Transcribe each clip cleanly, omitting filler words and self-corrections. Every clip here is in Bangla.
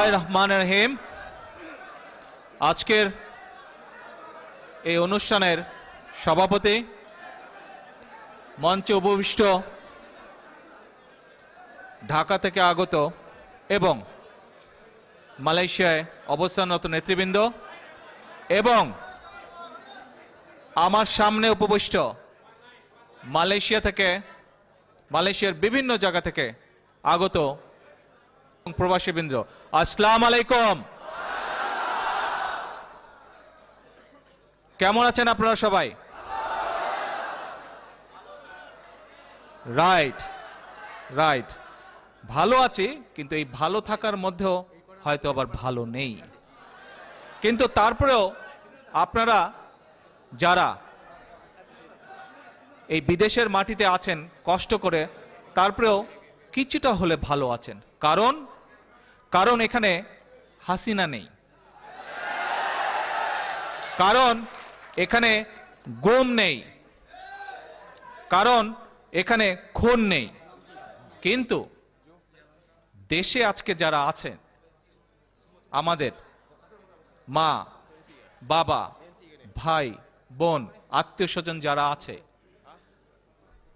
বিসমিল্লাহির রহমানির রহিম। আজকের এই অনুষ্ঠানের সভাপতি, মঞ্চে উপবিষ্ট ঢাকা থেকে আগত এবং মালয়েশিয়ায় অবস্থানরত নেতৃবৃন্দ এবং আমার সামনে উপবিষ্ট মালয়েশিয়ার বিভিন্ন জায়গা থেকে আগত প্রবাসীবৃন্দ, আসসালামু আলাইকুম। কেমন আছেন আপনারা সবাই? রাইট, ভালো আছি, কিন্তু এই ভালো থাকার মধ্যেও হয়তো আবার ভালো নেই। কিন্তু তারপরেও আপনারা যারা এই বিদেশের মাটিতে আছেন কষ্ট করে, তারপরেও কিছুটা হলে ভালো আছেন, কারণ এখানে হাসিনা নেই, কারণ এখানে গুম নেই, কারণ এখানে খুন নেই। কিন্তু দেশে আজকে যারা আছেন, আমাদের মা বাবা ভাই বোন আত্মীয় স্বজন যারা আছে,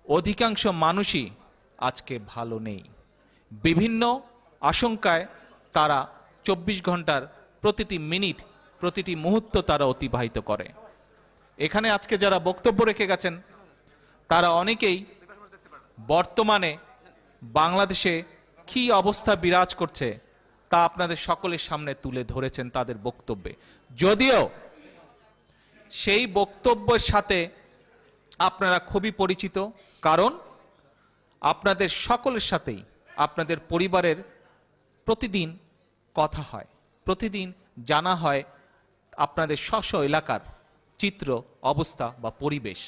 অধিকাংশ মানুষই আজকে ভালো নেই। বিভিন্ন আশঙ্কায় তারা 24 ঘন্টার প্রতিটি মিনিট প্রতিটি মুহূর্ত তারা অতিবাহিত করে। এখানে আজকে যারা বক্তব্য রেখে গেছেন, তারা অনেকেই বর্তমানে বাংলাদেশে কি অবস্থা বিরাজ করছে তা আপনাদের সকলের সামনে তুলে ধরেছেন তাদের বক্তব্যে। যদিও সেই বক্তব্যের সাথে আপনারা খুবই পরিচিত, কারণ আপনাদের সকলের সাথেই আপনাদের পরিবারের প্রতিদিন কথা হয়, প্রতিদিন জানা হয় আপনাদের স্ব এলাকার চিত্র, অবস্থা বা পরিবেশ,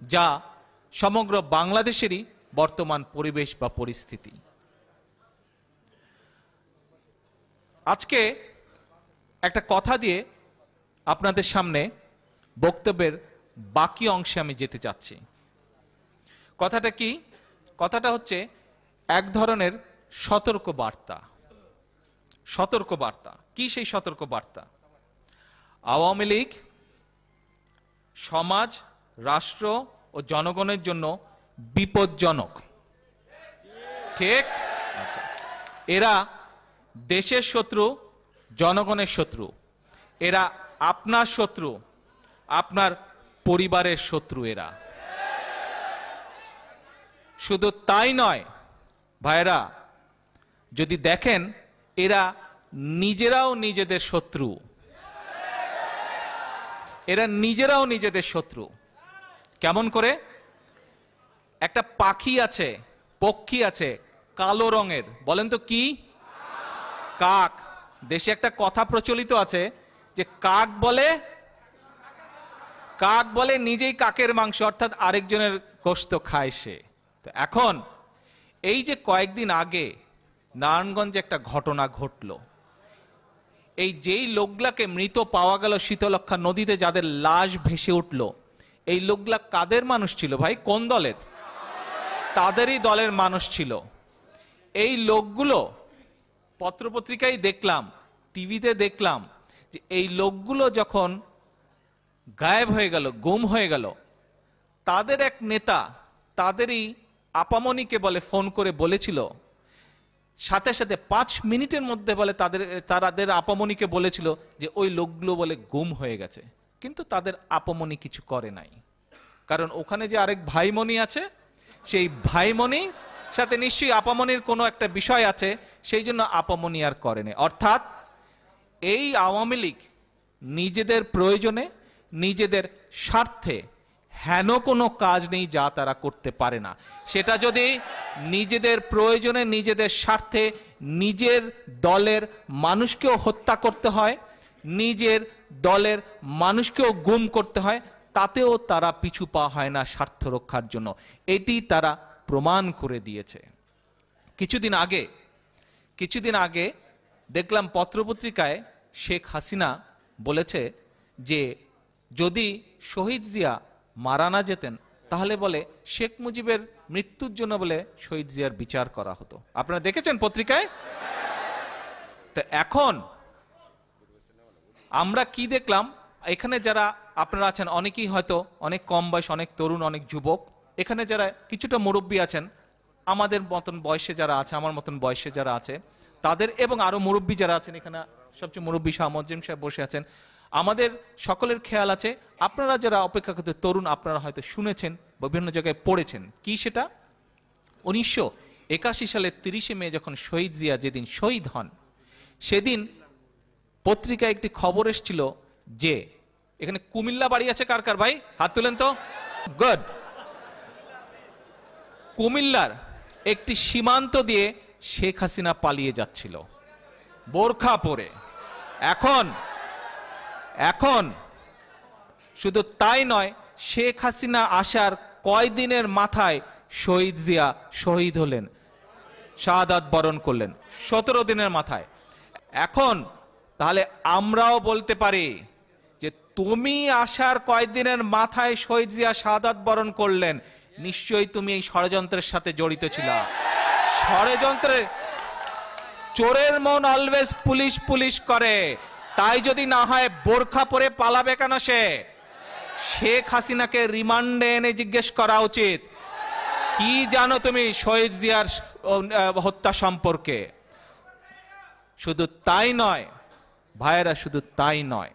যা সমগ্র বাংলাদেশেরই বর্তমান পরিবেশ বা পরিস্থিতি। আজকে একটা কথা দিয়ে আপনাদের সামনে বক্তব্যের বাকি অংশে আমি যেতে চাচ্ছি। কথাটা কি? কথাটা হচ্ছে এক ধরনের সতর্ক বার্তা। কি সেই সতর্ক বার্তা? আওয়ামী লীগ সমাজ, রাষ্ট্র ও জনগণের জন্য বিপজ্জনক, ঠিক? এরা দেশের শত্রু, জনগণের শত্রু, এরা আপনার শত্রু, আপনার পরিবারের শত্রু। এরা শুধু তাই নয় ভাইরা, যদি দেখেন এরা নিজেরাও নিজেদের শত্রু, এরা নিজেরাও নিজেদের শত্রু। কেমন করে? একটা পাখি আছে, পক্ষী আছে কালো রঙের, বলেন তো কি? কাক। দেশে একটা কথা প্রচলিত আছে যে কাক বলে নিজেই কাকের মাংস, অর্থাৎ আরেকজনের গোশত খায় সে। তো এখন এই যে কয়েকদিন আগে নারায়ণগঞ্জে একটা ঘটনা ঘটলো, এই যেই লোকগুলাকে মৃত পাওয়া গেল শীতলক্ষা নদীতে, যাদের লাশ ভেসে উঠল, এই লোকগুলা কাদের মানুষ ছিল ভাই? কোন দলের? তাদেরই দলের মানুষ ছিল। এই লোকগুলো পত্রপত্রিকায় দেখলাম, টিভিতে দেখলাম যে এই লোকগুলো যখন গায়েব হয়ে গেল, গুম হয়ে গেল, তাদের এক নেতা তাদেরই আপামনিকে বলে ফোন করে বলেছিল, সাথে সাথে 5 মিনিটের মধ্যে বলে তাদের আপামনিকে বলেছিল যে ওই লোকগুলো বলে গুম হয়ে গেছে। কিন্তু তাদের আপামনি কিছু করে নাই, কারণ ওখানে যে আরেক ভাইমনি আছে, সেই ভাইমনি সাথে নিশ্চয়ই আপামনির কোনো একটা বিষয় আছে, সেই জন্য আপামনি আর করেনি। অর্থাৎ এই আওয়ামী লীগ নিজেদের প্রয়োজনে, নিজেদের স্বার্থে হেন কোনো কাজ নেই যা তারা করতে পারে না। সেটা যদি নিজেদের প্রয়োজনে, নিজেদের স্বার্থে নিজের দলের মানুষকেও হত্যা করতে হয়, নিজের দলের মানুষকেও গুম করতে হয়, তাতেও তারা পিছু পা হয় না স্বার্থ রক্ষার জন্য। এটি তারা প্রমাণ করে দিয়েছে। কিছুদিন আগে দেখলাম পত্রপত্রিকায় শেখ হাসিনা বলেছে যে যদি শহীদ জিয়া মারা না যেতেন, তাহলে বলে শেখ মুজিবের মৃত্যুর জন্য বলে শহীদ জিয়ার বিচার করা হতো। আপনারা দেখেছেন পত্রিকায়? তো এখন আমরা কি দেখলাম, এখানে যারা আপনারা আছেন অনেকেই হয়তো অনেক কম বয়স, অনেক তরুণ, অনেক যুবক, এখানে যারা কিছুটা মুরব্বী আছেন, আমাদের মতন বয়সে যারা আছে, আমার মতন বয়সে যারা আছে তাদের, এবং আরো মুরব্বী যারা আছেন, এখানে সবচেয়ে মুরব্বী শাহ মজ্জিম সাহেব বসে আছেন, আমাদের সকলের খেয়াল আছে, আপনারা যারা অপেক্ষাকৃত তরুণ, আপনারা হয়তো শুনেছেন বিভিন্ন জায়গায় পড়েছেন, কি সেটা 1981 সালের 30শে মে যখন শহীদ জিয়া যেদিন শহীদ হন, সেদিন পত্রিকায় একটি খবর এসেছিল যে, এখানে কুমিল্লা বাড়ি আছে কার কার ভাই, হাত তুলেন তো, গুড। কুমিল্লার একটি সীমান্ত দিয়ে শেখ হাসিনা পালিয়ে যাচ্ছিল বোরখা পরে। এখন শুধু তাই নয়, শেখ হাসিনা আসার কয়দিনের মাথায় শহীদ জিয়া শহীদ হলেন, শাহাদাত বরণ করলেন 17 দিনের মাথায়। এখন তাহলে আমরাও বলতে পারি যে তুমি আসার কয়েকদিনের মাথায় শহীদ জিয়া শাহাদাত বরণ করলেন, নিশ্চয়ই তুমি এই ষড়যন্ত্রের সাথে জড়িত ছিল। ষড়যন্ত্রে চোরের মন অলওয়েজ পুলিশ পুলিশ করে, তাই যদি না হয় বোরখা পরে পালাবে কেন সে? শেখ হাসিনাকে রিমান্ডে এনে জিজ্ঞেস করা উচিত, কি জানো তুমি শহীদ জিয়ার হত্যা সম্পর্কে? শুধু তাই নয় ভাইয়েরা, শুধু তাই নয়,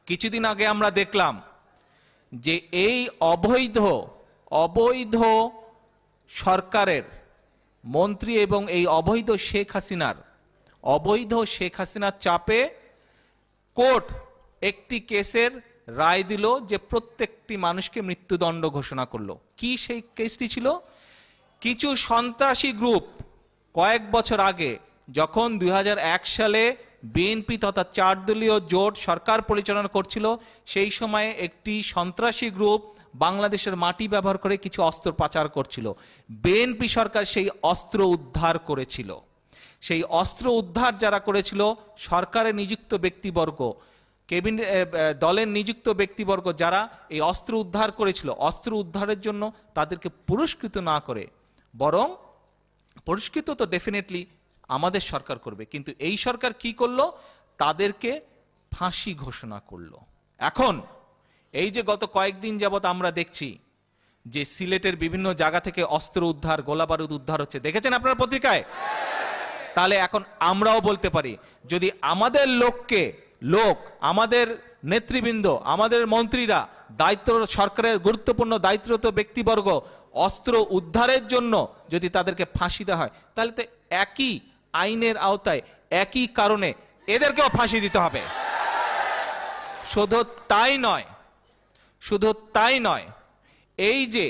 কিছুদিন আগে আমরা দেখলাম যে এই অবৈধ সরকারের মন্ত্রী এবং এই অবৈধ শেখ হাসিনার চাপে কোর্ট একটি কেসের রায় দিল যে প্রত্যেকটি মানুষকে মৃত্যুদণ্ড ঘোষণা করলো। কি সেই কেসটি ছিল? কিছু সন্ত্রাসী গ্রুপ কয়েক বছর আগে যখন 2001 সালে বিএনপি তথা 4 দলীয় জোট সরকার পরিচালনা করছিল, সেই সময়ে একটি সন্ত্রাসী গ্রুপ বাংলাদেশের মাটি ব্যবহার করে কিছু অস্ত্র পাচার করছিল। বিএনপি সরকার সেই অস্ত্র উদ্ধার করেছিল। সেই অস্ত্র উদ্ধার যারা করেছিল, সরকারে নিযুক্ত ব্যক্তিবর্গ, ক্যাবিনেট দলের নিযুক্ত ব্যক্তিবর্গ যারা এই অস্ত্র উদ্ধার করেছিল, অস্ত্র উদ্ধারের জন্য তাদেরকে পুরস্কৃত না করে, বরং পুরস্কৃত তো ডেফিনেটলি আমাদের সরকার করবে, কিন্তু এই সরকার কি করলো? তাদেরকে ফাঁসি ঘোষণা করলো। এখন এই যে গত কয়েকদিন যাবত আমরা দেখছি যে সিলেটের বিভিন্ন জায়গা থেকে অস্ত্র উদ্ধার, গোলাবারুদ উদ্ধার হচ্ছে, দেখেছেন আপনারা পত্রিকায়? তাহলে এখন আমরাও বলতে পারি, যদি আমাদের আমাদের নেতৃবৃন্দ, আমাদের মন্ত্রীরা, সরকারের গুরুত্বপূর্ণ দায়িত্বরত ব্যক্তিবর্গ অস্ত্র উদ্ধারের জন্য যদি তাদেরকে ফাঁসি দেওয়া হয়, তাহলে তো একই আইনের আওতায়, একই কারণে এদেরকেও ফাঁসি দিতে হবে। শুধু তাই নয়, এই যে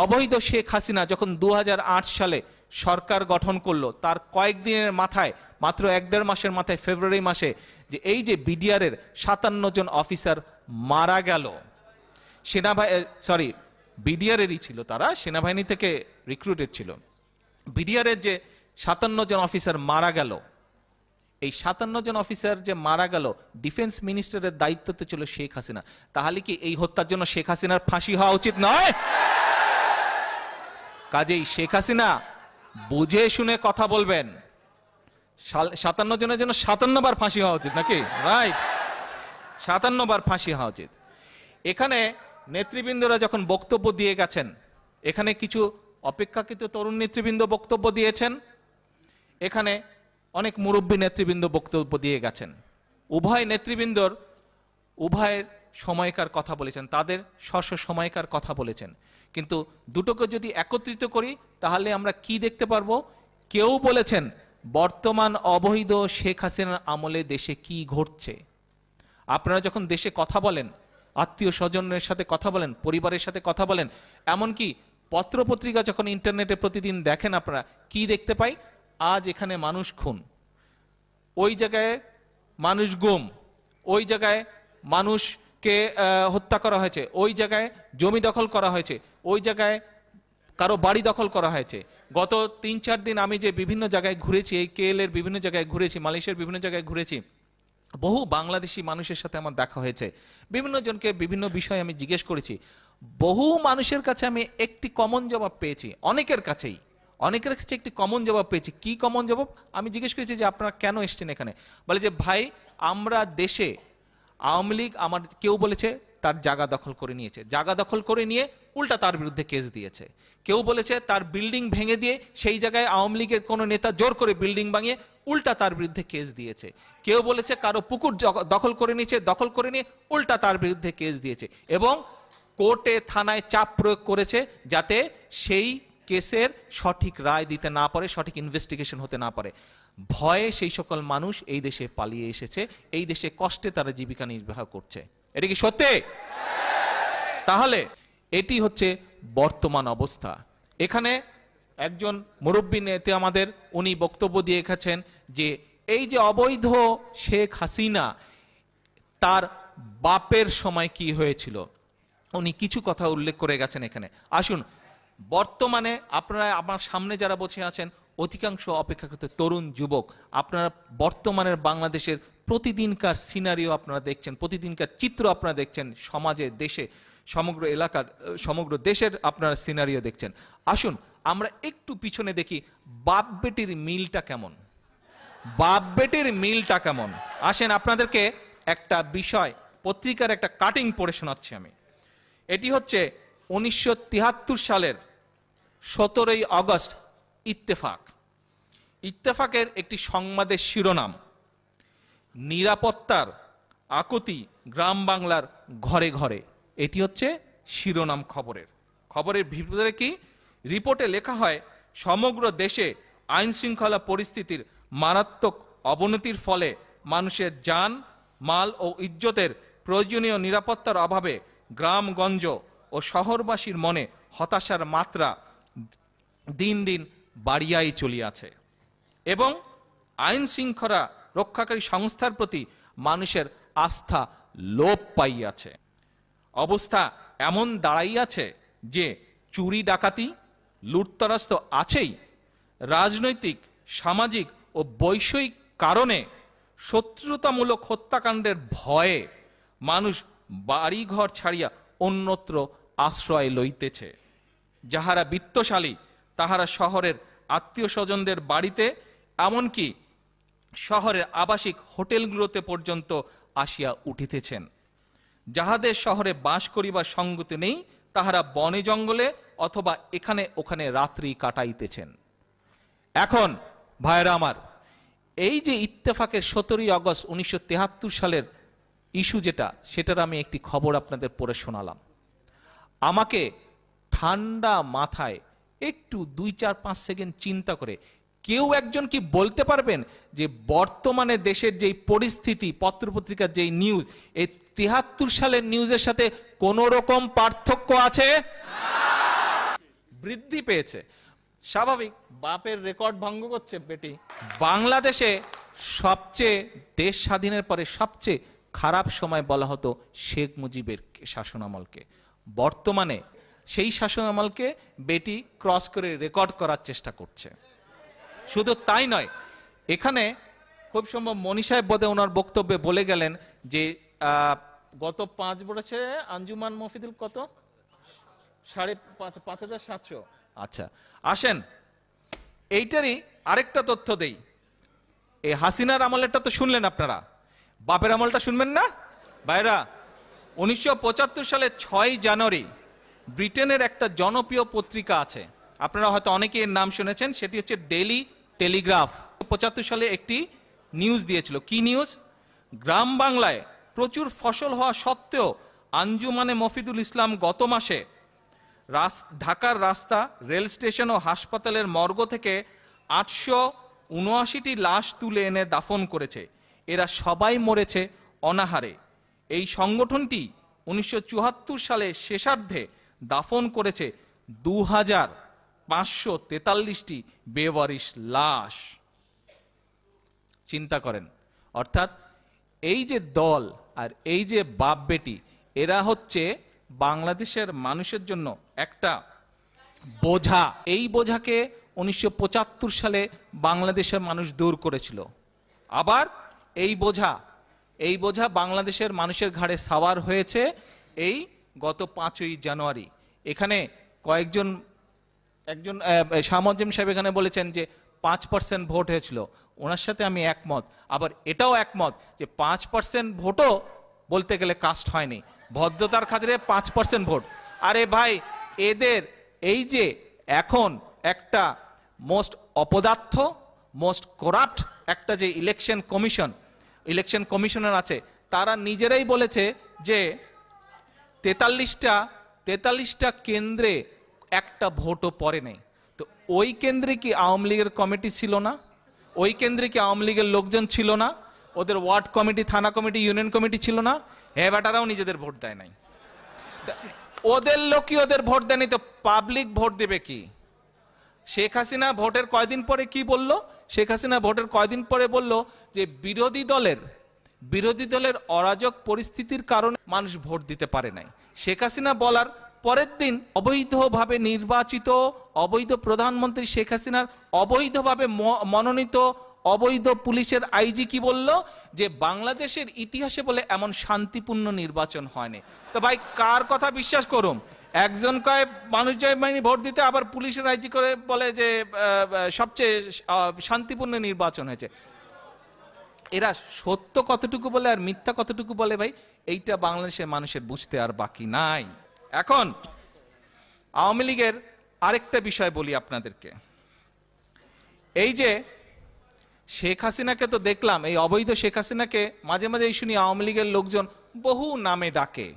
অবৈধ শেখ হাসিনা যখন 2008 সালে সরকার গঠন করলো, তার কয়েকদিনের মাথায়, মাত্র 1-1.5 মাসের মাথায়, ফেব্রুয়ারি মাসে, যে এই যে বিডিআরের 57 জন অফিসার মারা গেল, বিডিআরেরই ছিল, তারা সেনাবাহিনী থেকে রিক্রুটেড ছিল। বিডিআরের যে 57 জন অফিসার মারা গেল, এই 57 জন অফিসার যে মারা গেল, ডিফেন্স মিনিস্টারের দায়িত্বতে ছিল শেখ হাসিনা। তাহলে কি এই হত্যার জন্য শেখ হাসিনার ফাঁসি হওয়া উচিত নয়? কাজেই শেখ হাসিনা বুঝে শুনে কথা বলবেন। 57 জনের জন্য 57 বার ফাঁসি হওয়া উচিত নাকি? রাইট, 57 বার ফাঁসি হওয়া উচিত। এখানে নেতৃবৃন্দরা যখন বক্তব্য দিয়ে গেছেন, এখানে কিছু অপেক্ষাকৃত তরুণ নেতৃবৃন্দ বক্তব্য দিয়েছেন, এখানে অনেক মুরব্বী নেতৃবৃন্দ বক্তব্য দিয়ে গেছেন। উভয়ের সময়কার কথা বলেছেন, তাদের সময়কার কথা বলেছেন, কিন্তু দুটোকে যদি একত্রিত করি তাহলে আমরা কি দেখতে পারবো? কেউ বলেছেন বর্তমান অবৈধ শেখ হাসিনার আমলে দেশে কি ঘটছে। আপনারা যখন দেশে কথা বলেন, আত্মীয় স্বজনের সাথে কথা বলেন, পরিবারের সাথে কথা বলেন, এমনকি পত্রপত্রিকা যখন ইন্টারনেটে প্রতিদিন দেখেন, আপনারা কি দেখতে পাই? আজ এখানে মানুষ খুন, ওই জায়গায় মানুষ গুম, ওই জায়গায় মানুষকে হত্যা করা হয়েছে, ওই জায়গায় জমি দখল করা হয়েছে, ওই জায়গায় কারো বাড়ি দখল করা হয়েছে। গত 3-4 দিন আমি যে বিভিন্ন জায়গায় ঘুরেছি, এই কেএল এর বিভিন্ন জায়গায় ঘুরেছি, মালয়েশিয়ার বিভিন্ন জায়গায় ঘুরেছি, বহু বাংলাদেশি মানুষের সাথে আমার দেখা হয়েছে, বিভিন্ন জনকে বিভিন্ন বিষয়ে আমি জিজ্ঞেস করেছি। বহু মানুষের কাছে আমি একটি কমন জবাব পেয়েছি, অনেকের কাছেই, অনেকের কাছে একটি কমন জবাব পেয়েছি। কি কমন জবাব? আমি জিজ্ঞেস করেছি যে আপনারা কেন এসছেন এখানে, বলে যে ভাই আমরা দেশে আওয়ামী লীগ আমার, কেউ বলেছে তার জায়গা দখল করে নিয়েছে, জায়গা দখল করে নিয়ে উল্টা তার বিরুদ্ধে কেস দিয়েছে। কেউ বলেছে তার বিল্ডিং ভেঙে দিয়ে সেই জায়গায় আওয়ামী লীগের কোনো নেতা জোর করে বিল্ডিং ভাঙিয়ে উল্টা তার বিরুদ্ধে কেস দিয়েছে। কেউ বলেছে কারো পুকুর দখল করে নিয়েছে, দখল করে নিয়ে উল্টা তার বিরুদ্ধে কেস দিয়েছে, এবং কোর্টে থানায় চাপ প্রয়োগ করেছে যাতে সেই কেসের সঠিক রায় দিতে না পারে, সঠিক ইনভেস্টিগেশন হতে না পারে। ভয়ে সেই সকল মানুষ এই দেশে পালিয়ে এসেছে, এই দেশে কষ্টে তারা জীবিকা নির্বাহ করছে। এটা কি সত্যি? তাহলে এটি হচ্ছে বর্তমান অবস্থা। এখানে একজন মুরব্বী নেতা আমাদের, উনি বক্তব্য দিয়ে গেছেন যে এই যে অবৈধ শেখ হাসিনা, তার বাপের সময় কি হয়েছিল, উনি কিছু কথা উল্লেখ করে গেছেন এখানে। আসুন, বর্তমানে আপনারা আমার সামনে যারা বসে আছেন অধিকাংশ অপেক্ষাকৃত তরুণ যুবক, আপনারা বর্তমানের বাংলাদেশের প্রতিদিনকার সিনারিও আপনারা দেখছেন, প্রতিদিনকার চিত্র আপনারা দেখছেন, সমাজে, দেশে, সমগ্র এলাকার, সমগ্র দেশের আপনারা সিনারিও দেখছেন। আসুন আমরা একটু পিছনে দেখি বাপ বেটির মিলটা কেমন, বাপ বেটির মিলটা কেমন। আসেন আপনাদেরকে একটা বিষয়, পত্রিকার একটা কাটিং পড়ে শোনাচ্ছি আমি। এটি হচ্ছে 1973 সালের 17ই আগস্ট ইত্তেফাক। ইত্তেফাকের একটি সংবাদের শিরোনাম, নিরাপত্তার আকুতি গ্রাম বাংলার ঘরে ঘরে। এটি হচ্ছে শিরোনাম খবরের। খবরের ভিতরে কি রিপোর্টে লেখা হয়, সমগ্র দেশে আইন শৃঙ্খলা পরিস্থিতির মারাত্মক অবনতির ফলে মানুষের জান মাল ও ইজ্জতের প্রয়োজনীয় নিরাপত্তার অভাবে গ্রামগঞ্জ ও শহরবাসীর মনে হতাশার মাত্রা দিন দিন বাড়িয়াই চলিয়াছে, এবং আইন শৃঙ্খলা রক্ষাকারী সংস্থার প্রতি মানুষের আস্থা লোপ পাইয়াছে। অবস্থা এমন দাঁড়াইয়াছে যে চুরি ডাকাতি লুটতরাজ তো আছেই, রাজনৈতিক সামাজিক ও বৈষয়িক কারণে শত্রুতামূলক হত্যাকাণ্ডের ভয়ে মানুষ বাড়িঘর ছাড়িয়া অন্যত্র আশ্রয় লইতেছে। যাহারা বিত্তশালী তাহারা শহরের আত্মীয় স্বজনদের বাড়িতে, এমনকি শহরের আবাসিক হোটেলগুলোতে পর্যন্ত আসিয়া উঠিতেছেন। যাহাদের শহরে বাস করিবার সঙ্গতি নেই তাহারা বনে জঙ্গলে অথবা এখানে ওখানে রাত্রি কাটাইতেছেন। এখন ভাইরা আমার, এই যে ইত্তেফাকের 17ই আগস্ট 1973 সালের ইস্যু যেটা, সেটার আমি একটি খবর আপনাদের পড়ে শোনালাম। আমাকে ঠান্ডা মাথায় একটু 2-4-5 সেকেন্ড চিন্তা করে কেউ একজন কি বলতে পারবেন যে বর্তমানে দেশের যেই পরিস্থিতি, পত্রপত্রিকার যেই নিউজ, এই 73 সালের নিউজের সাথে কোন রকম পার্থক্য আছে? বৃদ্ধি পেয়েছে। স্বাভাবিক, বাপের রেকর্ড ভঙ্গ করছে বেটি। বাংলাদেশে সবচেয়ে, দেশ স্বাধীনের পরে সবচেয়ে খারাপ সময় বলা হতো শেখ মুজিবের শাসনামলকে। বর্তমানে সেই শাসনামলকে বেটি ক্রস করে রেকর্ড করার চেষ্টা করছে। শুধু তাই নয়, এখানে খুব সম্ভব মনি সাহেব বোধহয় ওনার বক্তব্যে বলে গেলেন যে গত 5 বছরে আঞ্জুমান মফিদুল কত 5,700। আচ্ছা, আসেন এইটারই আরেকটা তথ্য দেই। এই হাসিনার আমলেরটা তো শুনলেন আপনারা, বাপের আমলটা শুনবেন না ভাইরা? 1975 সালে 6 জানুয়ারি ব্রিটেনের একটা জনপ্রিয় পত্রিকা আছে, আপনারা হয়তো অনেকে এর নাম শুনেছেন, সেটি হচ্ছে ডেইলি টেলিগ্রাফ। 75 সালে একটি নিউজ দিয়েছিল। কি নিউজ? গ্রাম বাংলায় প্রচুর ফসল হওয়া সত্ত্বেও আঞ্জুমানে মফিদুল ইসলাম গত মাসে ঢাকার রাস্তা, রেল স্টেশন ও হাসপাতালের মর্গ থেকে 879টি লাশ তুলে এনে দাফন করেছে। এরা সবাই মরেছে অনাহারে। এই সংগঠনটি 1974 সালে শেষার্ধে দাফন করেছে 2543টি বেওয়ারিশ লাশ। চিন্তা করেন, অর্থাৎ এই যে দল আর এই যে বাপ বেটি, এরা হচ্ছে বাংলাদেশের মানুষের জন্য একটা বোঝা। এই বোঝাকে 1975 সালে বাংলাদেশের মানুষ দূর করেছিল। আবার এই বোঝা বাংলাদেশের মানুষের ঘাড়ে সাওয়ার হয়েছে এই গত 5ই জানুয়ারি। এখানে কয়েকজন একজন শাহ মোয়াজ্জেম সাহেব এখানে বলেছেন যে 5% ভোট হয়েছিল, ওনার সাথে আমি একমত। আবার এটাও একমত যে 5% ভোটও বলতে গেলে কাস্ট হয়নি, ভদ্রতার খাতিরে 5% ভোট। আরে ভাই, এদের এই যে এখন একটা মোস্ট অপদার্থ, মোস্ট করাপ্ট একটা যে ইলেকশন কমিশনার আছে, তারা নিজেরাই বলেছে যে 43টা কেন্দ্রে একটা ভোটও পড়ে নেই। তো ওই কেন্দ্রে কি আওয়ামী লীগের কমিটি ছিল না? ওই কেন্দ্রে কি আওয়ামী লীগের লোকজন ছিল না? ওদের ওয়ার্ড কমিটি, থানা কমিটি, ইউনিয়ন কমিটি ছিল না? হ্যাঁ, বেটারাও নিজেদের ভোট দেয় নাই। ওদের লোকই ওদের ভোট দেয়নি, তো পাবলিক ভোট দেবে কি? শেখ হাসিনা ভোটের কয়দিন পরে কি বলল? শেখ হাসিনা ভোটের কয়দিন পরে বলল যে বিরোধী দলের অরাজক পরিস্থিতির কারণে মানুষ ভোট দিতে পারে নাই। শেখ হাসিনা বলার পরের দিন অবৈধভাবে নির্বাচিত অবৈধ প্রধানমন্ত্রী শেখ হাসিনার অবৈধভাবে মনোনীত অবৈধ পুলিশের আইজি কি বলল? যে বাংলাদেশের ইতিহাসে বলে এমন শান্তিপূর্ণ নির্বাচন হয়নি। তো ভাই, কার কথা বিশ্বাস করুম? একজন কয় মানুষ যায় মানে ভোট দিতে, আবার পুলিশের আইজি করে বলে যে সবচেয়ে শান্তিপূর্ণ নির্বাচন হয়েছে। এরা সত্য কতটুকু বলে আর মিথ্যা কতটুকু বলে ভাই, এইটা বাংলাদেশের মানুষের বুঝতে আর বাকি নাই। এখন আওয়ামী লীগের আরেকটা বিষয় বলি আপনাদেরকে। এই যে শেখ হাসিনাকে তো দেখলাম, এই অবৈধ শেখ হাসিনাকে মাঝে মাঝে শুনি আওয়ামী লীগের লোকজন বহু নামে ডাকে,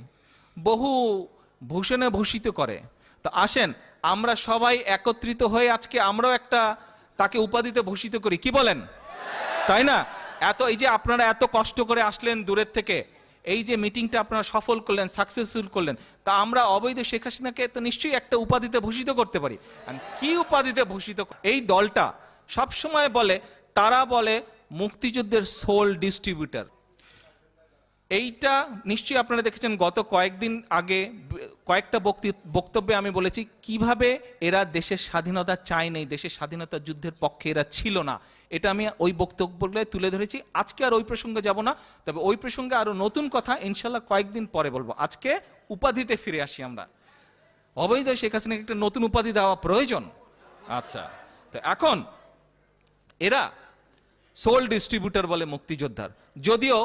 বহু ভূষণে ভূষিত করে। তো আসেন আমরা সবাই একত্রিত হয়ে আজকে আমরাও একটা তাকে উপাধিতে ভূষিত করি, কি বলেন? তাই না? এই যে আপনারা এত কষ্ট করে আসলেন দূরের থেকে, এই যে মিটিংটা আপনারা সফল করলেন, সাকসেসফুল করলেন, তা আমরা অবৈধ শেখ হাসিনাকে তো নিশ্চয়ই একটা উপাধিতে ভূষিত করতে পারি। কি উপাধিতে ভূষিত? এই দলটা সবসময় বলে, তারা বলে মুক্তিযুদ্ধের সোল ডিস্ট্রিবিউটর। এইটা নিশ্চয়ই আপনারা দেখেছেন, গত কয়েকদিন আগে কয়েকটা বক্তব্যে আমি বলেছি কিভাবে এরা দেশের স্বাধীনতা চায় নাই, দেশের স্বাধীনতা যুদ্ধের পক্ষে এরা ছিল না। এটা আমি ওই বক্তব্যগুলো তুলে ধরেছি। আজকে আর ওই প্রসঙ্গে যাব না, তবে ওই প্রসঙ্গে আরো নতুন কথা ইনশাল্লাহ কয়েকদিন পরে বলবো। আজকে উপাধিতে ফিরে আসি আমরা। অবৈধ শেখ হাসিনাকে একটা নতুন উপাধি দেওয়া প্রয়োজন। আচ্ছা, তো এখন এরা সোল ডিস্ট্রিবিউটর বলে মুক্তিযোদ্ধার। যদিও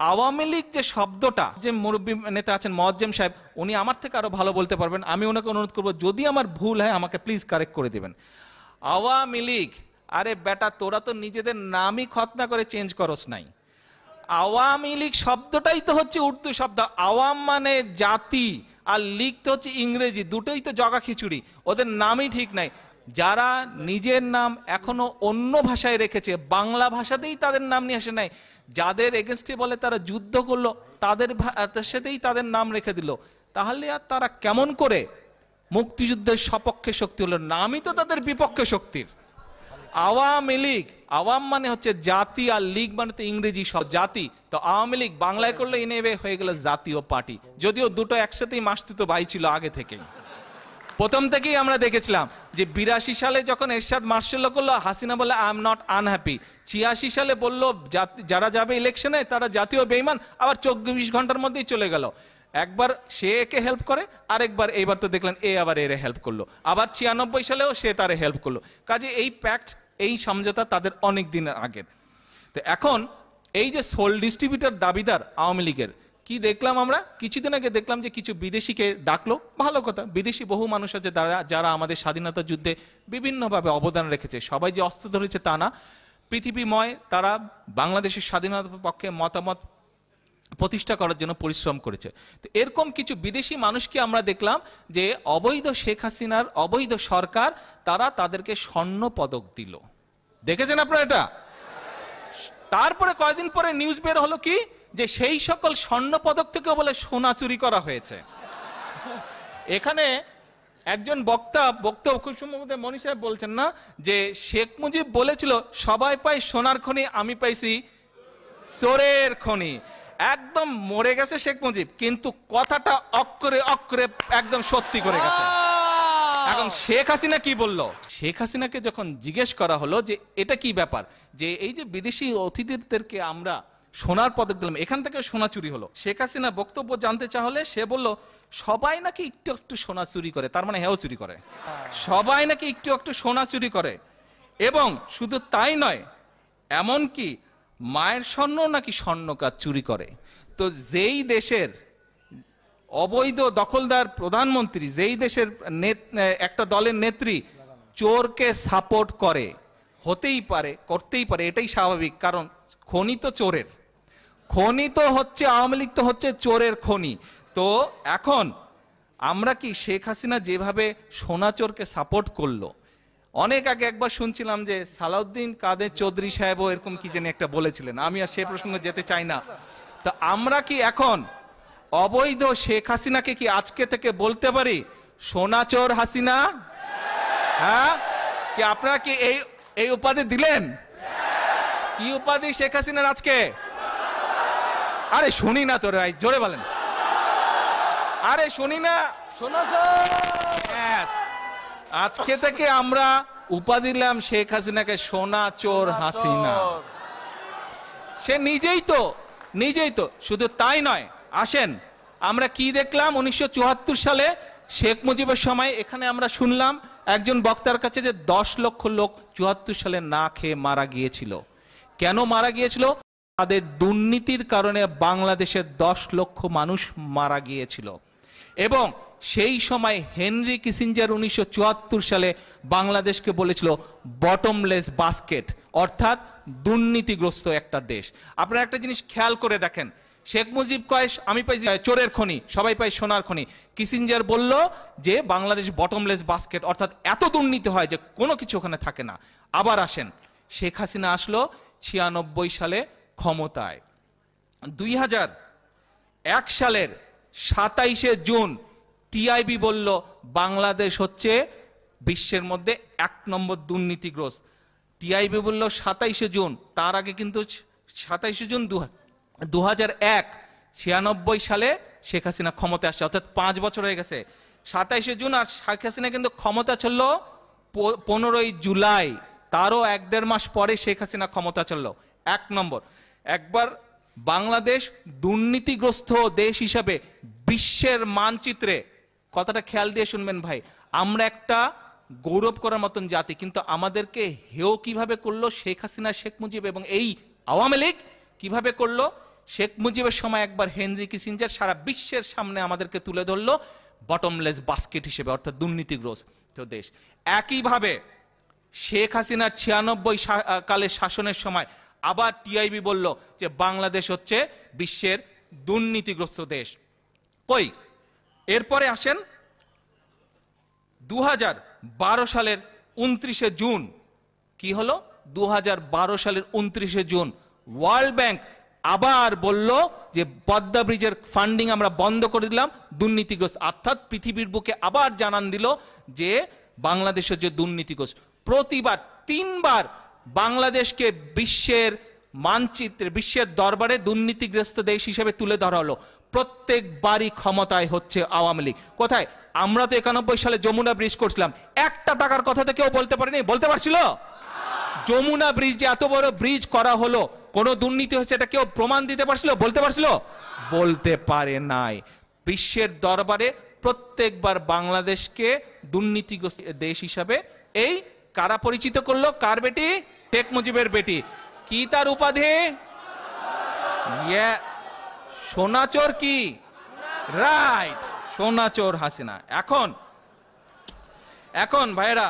আওয়ামী লীগ যে শব্দটা, যে মুরব্বী নেতা আছেন মোয়াজ্জেম সাহেব, উনি আমার থেকে আরো ভালো বলতে পারবেন, আমি ওনাকে অনুরোধ করবো যদি আমার ভুল হয় আমাকে প্লিজ কারেক্ট করে দিবেন। আওয়ামী লীগ, আরে বেটা তোরা তো নিজেদের নামই খতনা করে চেঞ্জ করস নাই। আওয়ামী লীগ শব্দটাই তো হচ্ছে উর্দু শব্দ। আওয়াম মানে জাতি, আর লীগ তো হচ্ছে ইংরেজি, দুটোই তো জগা খিচুড়ি, ওদের নামই ঠিক নাই। যারা নিজের নাম এখনো অন্য ভাষায় রেখেছে, বাংলা ভাষাতেই তাদের নাম নিয়ে আসে নাই, যাদের এগেনস্টে বলে তারা যুদ্ধ করলো, তাদের সাথেই তাদের নাম রেখে দিল, তাহলে আর তারা কেমন করে মুক্তিযুদ্ধের সপক্ষে শক্তি হলো? নামই তো তাদের বিপক্ষে শক্তির। আওয়ামী লীগ, আওয়াম মানে হচ্ছে জাতি, আর লীগ মানে তো ইংরেজি সব জাতি। তো আওয়ামী লীগ বাংলায় করলে ইনেবে হয়ে গেল জাতীয় পার্টি। যদিও দুটো একসাথেই মাসতুতো ভাই ছিল আগে থেকেই, প্রথম থেকেই আমরা দেখেছিলাম যে 82 সালে যখন এরশাদ মার্শাল করলো, হাসিনা বলে আই এম নট আনহ্যাপি। 86 সালে বললো যারা যাবে ইলেকশনে তারা জাতীয় বেঈমান, আবার 24 ঘন্টার মধ্যেই চলে গেল। একবার সে একে হেল্প করে, আরেকবার এইবার তো দেখলেন এ আবার এরে হেল্প করলো, আবার 96 সালেও সে তারে হেল্প করলো। কাজে এই প্যাক্ট, এই সমঝোতা তাদের অনেক দিনের আগের। তো এখন এই যে সোল ডিস্ট্রিবিউটর দাবিদার আওয়ামী লীগের, কি দেখলাম আমরা কিছুদিন আগে? দেখলাম যে কিছু বিদেশিকে ডাকলো, ভালো কথা, বিদেশি বহু মানুষ আছে যারা আমাদের স্বাধীনতা যুদ্ধে বিভিন্নভাবে অবদান রেখেছে। সবাই যে অস্ত্র ধরেছে তা না, পৃথিবীময় তারা বাংলাদেশের স্বাধীনতার পক্ষে মতামত প্রতিষ্ঠা করার জন্য পরিশ্রম করেছে। তো এরকম কিছু বিদেশি মানুষকে আমরা দেখলাম যে অবৈধ শেখ হাসিনার অবৈধ সরকার, তারা তাদেরকে স্বর্ণ পদক দিল। দেখেছেন আপনারা এটা? তারপরে কয়েকদিন পরে নিউজ বের হলো কি, যে সেই সকল স্বর্ণ পদক থেকে বলে সোনা চুরি করা হয়েছে। এখানে একজন বক্তা খুব সম্ভবত মনি সাহেব বলছেন না, যে শেখ মুজিব বলেছিল সবাই পায় সোনার খনি, আমি পাইছি চোরের খনি। একদম মরে গেছে শেখ মুজিব, কিন্তু কথাটা অক্ষরে অক্ষরে একদম সত্যি করে গেছে। এখন শেখ হাসিনা কি বলল? শেখ হাসিনাকে যখন জিজ্ঞেস করা হলো যে এটা কি ব্যাপার, যে এই যে বিদেশি অতিথিদেরকে আমরা সোনার পদক দিলাম, এখান থেকে সোনা চুরি হলো। শেখ হাসিনা বক্তব্য জানতে চাহলে সে বলল সবাই নাকি একটু একটু সোনা চুরি করে, তার মানে হেও চুরি করে, সবাই নাকি একটু একটু সোনা চুরি করে। এবং শুধু তাই নয়, এমনকি মায়ের স্বর্ণ নাকি স্বর্ণকার চুরি করে। তো যেই দেশের অবৈধ দখলদার প্রধানমন্ত্রী, যেই দেশের একটা দলের নেত্রী চোরকে সাপোর্ট করে, হতেই পারে, করতেই পারে, এটাই স্বাভাবিক, কারণ খনি তো চোরের, খনি তো হচ্ছে আওয়ামী লীগ তো হচ্ছে চোরের খনি। তো এখন আমরা কি শেখ হাসিনা যেভাবে সোনা চোরকে সাপোর্ট করলো, অনেক আগে একবার শুনছিলাম যে সালাউদ্দিন কাদের চৌধুরী সাহেবও এরকম কি জানি একটা বলেছিলেন, আমি আর সে প্রসঙ্গে যেতে চাই না। তো আমরা কি এখন অবৈধ শেখ হাসিনাকে কি আজকে থেকে বলতে পারি সোনা চোর হাসিনা? হ্যাঁ, কি আপনারা কি এই উপাধি দিলেন? কি উপাধি শেখ হাসিনার আজকে? আরে শুনি না তোর ভাই, জোরে বলেন। আরে শুনি না। আজকে থেকে আমরা উপাধি দিলাম শেখ হাসিনাকে সোনা চোর হাসিনা। সে নিজেই তো শুধু তাই নয়, আসেন আমরা কি দেখলাম 1974 সালে শেখ মুজিবের সময় এখানে আমরা শুনলাম একজন বক্তার কাছে যে 10 লক্ষ লোক 74 সালে না খেয়ে মারা গিয়েছিল। কেন মারা গিয়েছিল? তাদের দুর্নীতির কারণে বাংলাদেশের 10 লক্ষ মানুষ মারা গিয়েছিল। এবং সেই সময় হেনরি কিসিঞ্জার 1974 সালে বাংলাদেশকে বলেছিল বটমলেস বাস্কেট, অর্থাৎ দুর্নীতিগ্রস্ত একটা দেশ। আপনারা একটা জিনিস খেয়াল করে দেখেন, শেখ মুজিব কয় আমি পাই চোরের খনি, সবাই পাই সোনার খনি। কিসিঞ্জার বলল যে বাংলাদেশ বটমলেস বাস্কেট, অর্থাৎ এত দুর্নীতি হয় যে কোনো কিছু ওখানে থাকে না। আবার আসেন, শেখ হাসিনা আসলো 96 সালে ক্ষমতায়। 2001 সালের 27শে জুন টিআইবি বলল বাংলাদেশ হচ্ছে বিশ্বের মধ্যে 1 নম্বর দুর্নীতিগ্রস্ত। টিআইবি বলল 27শে জুন, তার আগে কিন্তু 27শে জুন 2001, 96 সালে শেখ হাসিনা ক্ষমতা আসছে, অর্থাৎ 5 বছর হয়ে গেছে। 27শে জুন, আর শেখ হাসিনা কিন্তু ক্ষমতা চললো 15ই জুলাই, তারও 1-1.5 মাস পরে শেখ হাসিনা ক্ষমতা চললো। 1 নম্বর, একবার বাংলাদেশ দুর্নীতিগ্রস্ত দেশ হিসাবে বিশ্বের মানচিত্রে, কথাটা খেয়াল দিয়ে শুনবেন ভাই, আমরা একটা গৌরব করার মতন জাতি, কিন্তু আমাদেরকে হেও কিভাবে করলো শেখ হাসিনা, শেখ মুজিব এবং এই আওয়ামী লীগ কিভাবে করলো? শেখ মুজিবের সময় একবার হেনরি কিসিঞ্জার সারা বিশ্বের সামনে আমাদেরকে তুলে ধরলো বটমলেস বাস্কেট হিসেবে, অর্থাৎ দুর্নীতিগ্রস্ত দেশ। একইভাবে শেখ হাসিনার 96 কালের শাসনের সময় আবার টিআইবি বলল যে বাংলাদেশ হচ্ছে বিশ্বের দুর্নীতিগ্রস্ত দেশ। কই, এরপরে আসেন 2012 সালের 29শে জুন কি হলো? 2012 সালের 29শে জুন ওয়ার্ল্ড ব্যাংক আবার বলল যে পদ্মা ব্রিজের ফান্ডিং আমরা বন্ধ করে দিলাম, দুর্নীতিগ্রস্ত, অর্থাৎ পৃথিবীর বুকে আবার জানান দিল যে বাংলাদেশের যে দুর্নীতিগ্রস্ত। প্রতিবার 3 বার বাংলাদেশকে বিশ্বের মানচিত্রে, বিশ্বের দরবারে দুর্নীতিগ্রস্ত দেশ হিসেবে তুলে ধরা হলো। প্রত্যেকবারই ক্ষমতায় হচ্ছে আওয়ামী লীগ। কোথায়? আমরা তো 91 সালে যমুনা ব্রিজ করছিলাম, 1 টাকার কথা তো কেউ বলতে পারেনি, বলতে পারছিল? যমুনা ব্রিজ যে এত বড় ব্রিজ করা হলো, কোন দুর্নীতি হচ্ছে এটা কেউ প্রমাণ দিতে পারছিল? বলতে পারছিল? বলতে পারে নাই। বিশ্বের দরবারে প্রত্যেকবার বাংলাদেশকে দুর্নীতিগ্রস্ত দেশ হিসাবে এই কারা পরিচিত করলো? কার বেটি? শেখ মুজিবের বেটি। কি তার উপাধি? সোনাচোর। কি? রাইট, সোনাচোর হাসিনা। এখন ভাইরা,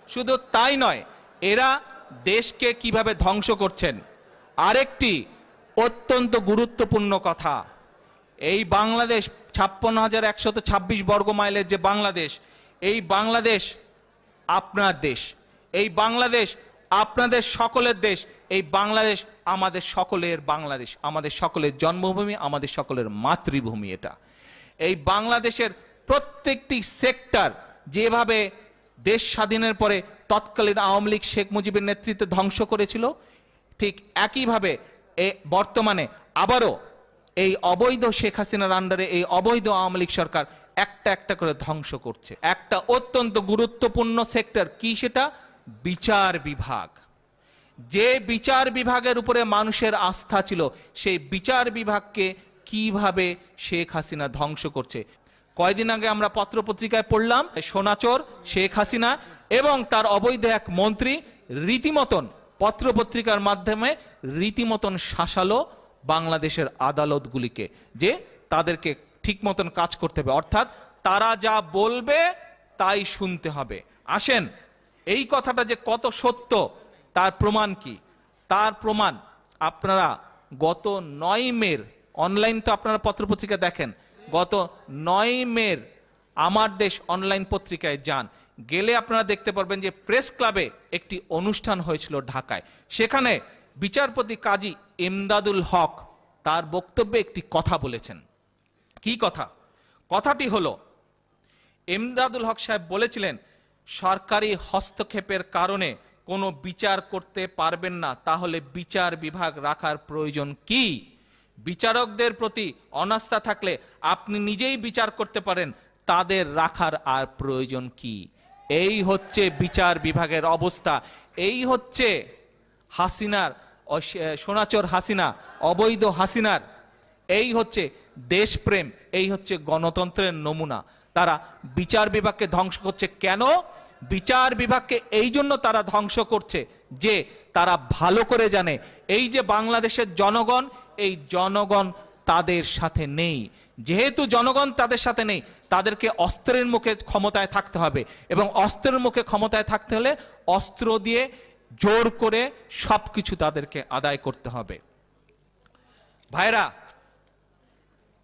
শুধু তাই নয়, এরা দেশকে কিভাবে ধ্বংস করছেন আরেকটি অত্যন্ত গুরুত্বপূর্ণ কথা। এই বাংলাদেশ 56,126 বর্গ মাইলের যে বাংলাদেশ, এই বাংলাদেশ আপনার দেশ, এই বাংলাদেশ আপনাদের সকলের দেশ, এই বাংলাদেশ আমাদের সকলের বাংলাদেশ, আমাদের সকলের জন্মভূমি, আমাদের সকলের মাতৃভূমি। এটা এই বাংলাদেশের প্রত্যেকটি সেক্টর যেভাবে দেশ স্বাধীনের পরে তৎকালীন আওয়ামী লীগ শেখ মুজিবের নেতৃত্বে ধ্বংস করেছিল, ঠিক একইভাবে বর্তমানে আবারও এই অবৈধ শেখ হাসিনার আন্ডারে এই অবৈধ আওয়ামী লীগ সরকার একটা একটা করে ধ্বংস করছে। একটা অত্যন্ত গুরুত্বপূর্ণ সেক্টর কি? সেটা বিচার বিভাগ। যে বিচার বিভাগের উপরে মানুষের আস্থা ছিল, সেই বিচার বিভাগকে কিভাবে শেখ হাসিনা ধ্বংস করছে। কয়দিন আগে আমরা পত্রপত্রিকায় পড়লাম, সোনাচোর শেখ হাসিনা এবং তার অবৈধ এক মন্ত্রী রীতিমতন পত্রপত্রিকার মাধ্যমে রীতিমতন শাসালো বাংলাদেশের আদালতগুলিকে, যে তাদেরকে ঠিক মতন কাজ করতে হবে, অর্থাৎ তারা যা বলবে তাই শুনতে হবে। আসেন, এই কথাটা যে কত সত্য তার প্রমাণ কি? তার প্রমাণ আপনারা গত 9 মের, অনলাইন তো আপনারা পত্রপত্রিকা দেখেন, গত 9 মের আমার দেশ অনলাইন পত্রিকায় যান, গেলে আপনারা দেখতে পারবেন যে প্রেস ক্লাবে একটি অনুষ্ঠান হয়েছিল ঢাকায়। সেখানে বিচারপতি কাজী ইমদাদুল হক তার বক্তব্যে একটি কথা বলেছেন। কি কথা? কথাটি হলো, ইমদাদুল হক সাহেব বলেছিলেন, সরকারি হস্তক্ষেপের কারণে কোনো বিচার করতে পারবেন না, তাহলে বিচার বিভাগ রাখার প্রয়োজন কি? বিচারকদের প্রতি অনাস্থা থাকলে আপনি নিজেই বিচার করতে পারেন, তাদের রাখার আর প্রয়োজন কি? এই হচ্ছে বিচার বিভাগের অবস্থা। এই হচ্ছে হাসিনার, সোনাচোর হাসিনা, অবৈধ হাসিনার এই হচ্ছে দেশপ্রেম, এই হচ্ছে গণতন্ত্রের নমুনা। তারা বিচার বিভাগকে ধ্বংস করছে। কেন বিচার বিভাগকে এই জন্য তারা ধ্বংস করছে যে তারা ভালো করে জানে এই যে বাংলাদেশের জনগণ, এই জনগণ তাদের সাথে নেই। যেহেতু জনগণ তাদের সাথে নেই, তাদেরকে অস্ত্রের মুখে ক্ষমতায় থাকতে হবে, এবং অস্ত্রের মুখে ক্ষমতায় থাকতে হলে অস্ত্র দিয়ে জোর করে সবকিছু তাদেরকে আদায় করতে হবে। ভাইরা,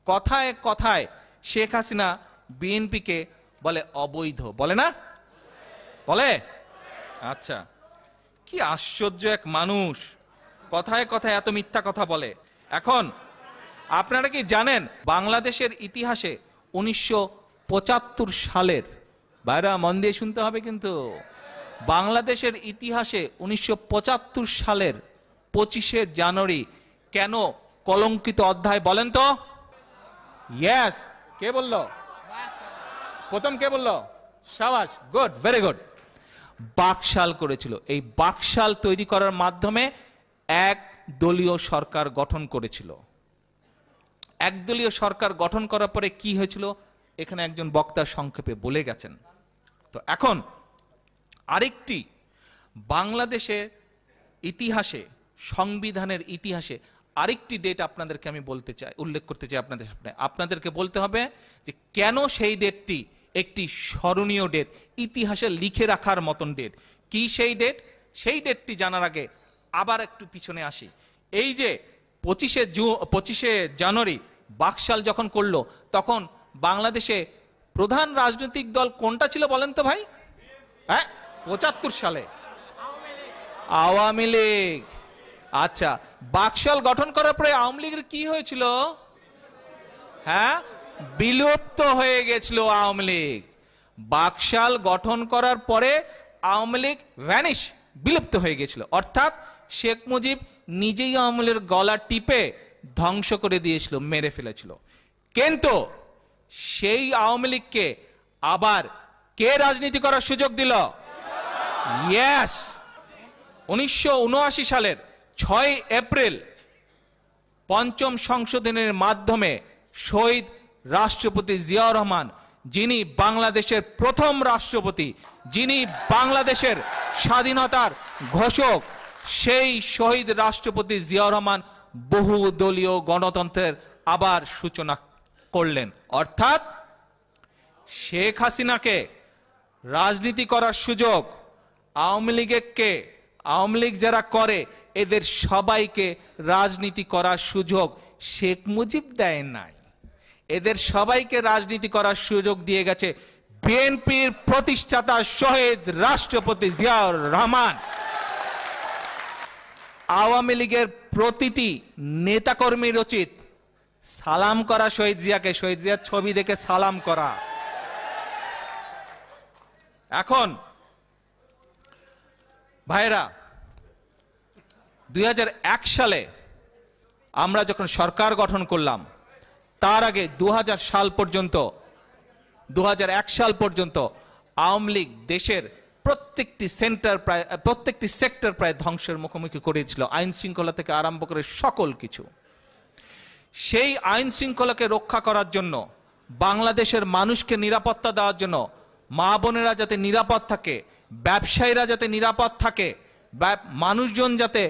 কথায় কথায় শেখ হাসিনা বিএনপিকে বলে অবৈধ, বলে না? বলে? আচ্ছা, কি আশ্চর্য এক মানুষ, কথায় কথায় এত মিথ্যা কথা বলে। এখন আপনারা কি জানেন বাংলাদেশের ইতিহাসে 1975 সালের, ভাইরা মন দিয়ে শুনতে হবে কিন্তু, বাংলাদেশের ইতিহাসে 1975 সালের 25শে জানুয়ারি কেন কলঙ্কিত অধ্যায় বলেন তো? ইয়েস, কে বলল? প্রথম কে বলল? শাবাশ, গুড, ভেরি গুড। বাকশাল করেছিল। এই বাকশাল তৈরি করার মাধ্যমে এক দলীয় সরকার গঠন করেছিল। একদলীয় সরকার গঠন করার পরে কি হয়েছিল এখানে একজন বক্তা সংক্ষেপে বলে গেছেন। তো এখন আরেকটি বাংলাদেশের ইতিহাসে, সংবিধানের ইতিহাসে আরেকটি ডেট আপনাদেরকে আমি বলতে চাই, উল্লেখ করতে চাই আপনাদের সামনে। আপনাদেরকে বলতে হবে যে কেন সেই ডেটটি একটি স্মরণীয় ডেট, ইতিহাসে লিখে রাখার মতন ডেট। কি সেই ডেট? সেই ডেটটি জানার আগে আবার একটু পিছনে আসি। এই যে 25শে জানুয়ারি বাকশাল যখন করলো, তখন বাংলাদেশে প্রধান রাজনৈতিক দল কোনটা ছিল বলেন তো ভাই? হ্যাঁ, 75 সালে আওয়ামী লীগ। আচ্ছা, বাকশাল গঠন করার পরে আওয়ামী লীগের কি হয়েছিল? হ্যাঁ, বিলুপ্ত হয়ে গেছিল আওয়ামী লীগ। বাকশাল গঠন করার পরে আওয়ামী লীগ ভ্যানিশ, বিলুপ্ত হয়ে গেছিল। অর্থাৎ শেখ মুজিব নিজেই আওয়ামী লীগের গলা টিপে ধ্বংস করে দিয়েছিল, মেরে ফেলেছিল। কিন্তু সেই আওয়ামী লীগকে আবার কে রাজনীতি করার সুযোগ দিল? ইয়েস, 1979 সালের 6 এপ্রিল পঞ্চম সংশোধনের মাধ্যমে শহীদ রাষ্ট্রপতি জিয়াউর রহমান, যিনি বাংলাদেশের প্রথম রাষ্ট্রপতি, যিনি বাংলাদেশের স্বাধীনতার ঘোষক, সেই শহীদ রাষ্ট্রপতি জিয়াউর রহমান বহুদলীয় গণতন্ত্রের আবার সূচনা করলেন। অর্থাৎ শেখ হাসিনাকে রাজনীতি করার সুযোগ আওয়ামী লীগকে, আওয়ামী লীগ যারা করে এদের সবাইকে রাজনীতি করার সুযোগ শেখ মুজিব দেয় নাই। এদের সবাইকে রাজনীতি করার সুযোগ দিয়ে গেছে বিএনপির প্রতিষ্ঠাতা শহীদ রাষ্ট্রপতি জিয়াউর রহমান। আওয়ামী লীগের প্রতিটি নেতাকর্মীর উচিত সালাম করা শহীদ জিয়াকে, শহীদ জিয়ার ছবি দেখে সালাম করা। এখন ভাইরা, 2001 সালে আমরা যখন সরকার গঠন করলাম, তার আগে 2001 সাল পর্যন্ত আওয়ামী লীগ দেশের প্রত্যেকটি সেক্টর প্রায় ধ্বংসের মুখোমুখি করেছিল, আইন শৃঙ্খলা থেকে আরম্ভ করে সকল কিছু। সেই আইন শৃঙ্খলাকে রক্ষা করার জন্য, বাংলাদেশের মানুষকে নিরাপত্তা দেওয়ার জন্য, মা বোনেরা যাতে নিরাপদ থাকে, ব্যবসায়ীরা যাতে নিরাপদ থাকে, মানুষজন যাতে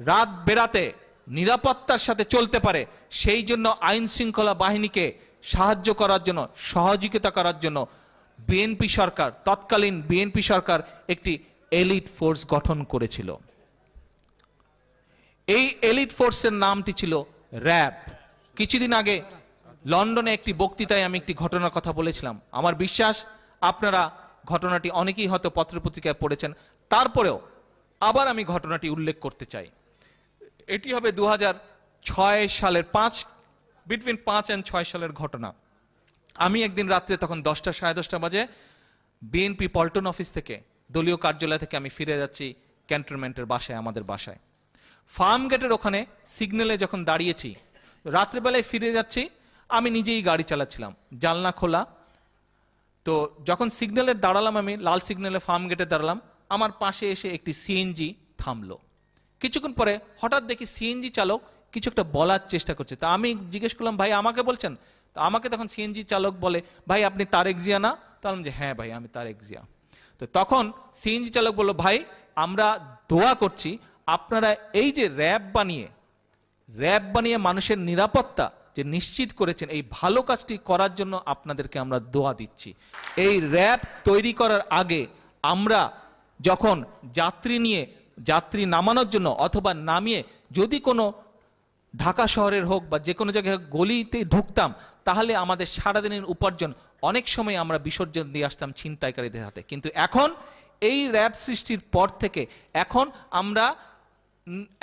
রাত বেরাতে নিরাপত্তার সাথে চলতে পারে, সেই জন্য আইন শৃঙ্খলা বাহিনীকে সাহায্য করার জন্য, সহযোগিতা করার জন্য বিএনপি সরকার, তৎকালীন বিএনপি সরকার একটি এলিট ফোর্স গঠন করেছিল। এই এলিট ফোর্সের নামটি ছিল র্যাব। কিছুদিন আগে লন্ডনে একটি বক্তৃতায় আমি একটি ঘটনার কথা বলেছিলাম। আমার বিশ্বাস আপনারা ঘটনাটি অনেকেই হয়তো পত্রপত্রিকায় পড়েছেন, তারপরেও আবার আমি ঘটনাটি উল্লেখ করতে চাই। এটি হবে 2006 সালের বিটুইন 5 and 6 সালের ঘটনা। আমি একদিন রাত্রে, তখন 10টা সাড়ে 10টা বাজে, বিএনপি পল্টন অফিস থেকে, দলীয় কার্যালয় থেকে আমি ফিরে যাচ্ছি ক্যান্টনমেন্টের বাসায়, আমাদের বাসায়। ফার্ম গেটের ওখানে সিগন্যালে যখন দাঁড়িয়েছি, রাত্রেবেলায় ফিরে যাচ্ছি, আমি নিজেই গাড়ি চালাচ্ছিলাম, জানলা খোলা। তো যখন সিগন্যালে দাঁড়ালাম, আমি লাল সিগন্যালে ফার্ম গেটে দাঁড়ালাম, আমার পাশে এসে একটি সিএনজি থামলো। কিছুক্ষণ পরে হঠাৎ দেখি সিএনজি চালক কিছু একটা বলার চেষ্টা করছে। তা আমি জিজ্ঞেস করলাম, ভাই আমাকে বলছেন? তো আমাকে তখন সিএনজি চালক বলে, ভাই আপনি তারেক জিয়া না? তাহলে যে হ্যাঁ ভাই, আমি তারেক জিয়া। তো তখন সিএনজি চালক বলল, ভাই আমরা দোয়া করছি আপনারা এই যে র্যাব বানিয়ে মানুষের নিরাপত্তা যে নিশ্চিত করেছেন, এই ভালো কাজটি করার জন্য আপনাদেরকে আমরা দোয়া দিচ্ছি। এই র্যাব তৈরি করার আগে আমরা যখন যাত্রী নামানোর জন্য অথবা নামিয়ে যদি কোনো ঢাকা শহরের হোক বা যে কোনো জায়গায় গলিতে ঢুকতাম, তাহলে আমাদের সারাদিনের উপার্জন অনেক সময় আমরা বিসর্জন দিয়ে আসতাম ছিনতাইকারীদের হাতে। কিন্তু এখন এই র্যাব সৃষ্টির পর থেকে এখন আমরা